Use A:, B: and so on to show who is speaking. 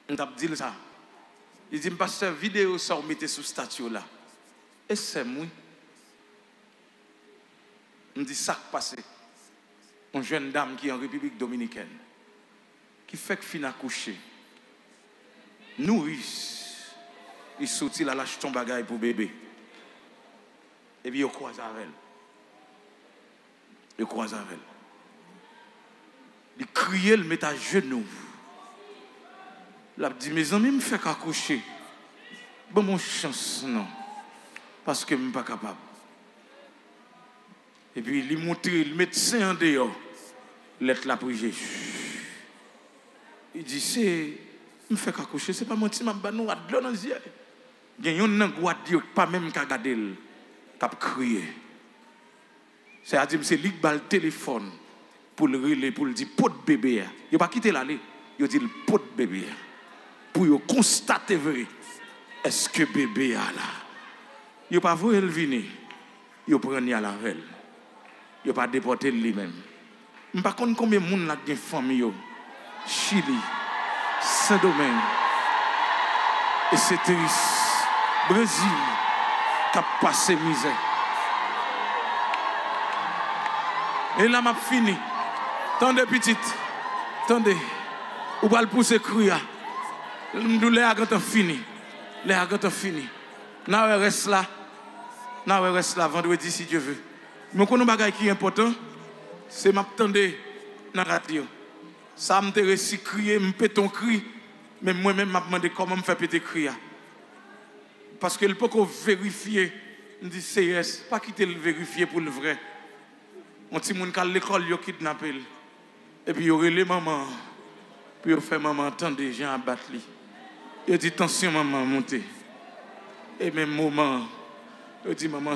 A: On t'a dit ça. Il dit, pasteur, vidéo ça, on mettez sous statue là. Et c'est moi. On dit, ça qui passe. Une jeune dame qui est en République Dominicaine, qui fait que fin à coucher, nourrice, il sortit là, lâche ton bagage pour bébé. Et puis il croise avec elle. Il croise avec elle. Il crie, il met à genoux. Il a dit, mes amis, me fait qu'accoucher. Bon, mon chance, non. Parce que je ne suis pas capable. Et puis, il montre le médecin en dehors. L'être là pour Jésus. Il dit, c'est. Je me fais qu'accoucher. Ce n'est pas mon petit mabba, nous, à de l'eau dans les yeux. Il y a un qui dit, pas même qu'à garder, qui a crié. C'est-à-dire, c'est lui qui a le téléphone pour le relais, pour le dire, pot de bébé. Il n'a pas quitté l'aller. Il dit, le pot de bébé. Pour constater vrai. Est-ce que bébé a là? Il n'a pas voulu le venir. Il a pris à la règle. Il n'a pas déporté lui-même. Je ne sais pas combien de monde là de famille. Chili, Saint-Domingue, et c'est triste. Brésil, qui a passé misère. Et là, m'a fini. Tendez, petite. Tendez. Ou va le pousser crier. Nous les agents fini. Les agents fini. Nous reste là. Nous reste là vendredi si Dieu veut. Mais qu'on a un bagage qui est important, c'est m'attendre dans la radio. Ça m'intéresse crier, me péter un cri, mais moi-même m'a demandé comment me faire péter cri. Parce que le peut qu'on vérifier, on dit CS, pas quitter le vérifier pour le vrai. On petit monde qui à l'école yo kidnappé. Et puis il y aurait les mamans. Puis il fait maman attendez, j'ai un battre lui. Il dit attention maman montez. Et même moment, il dit maman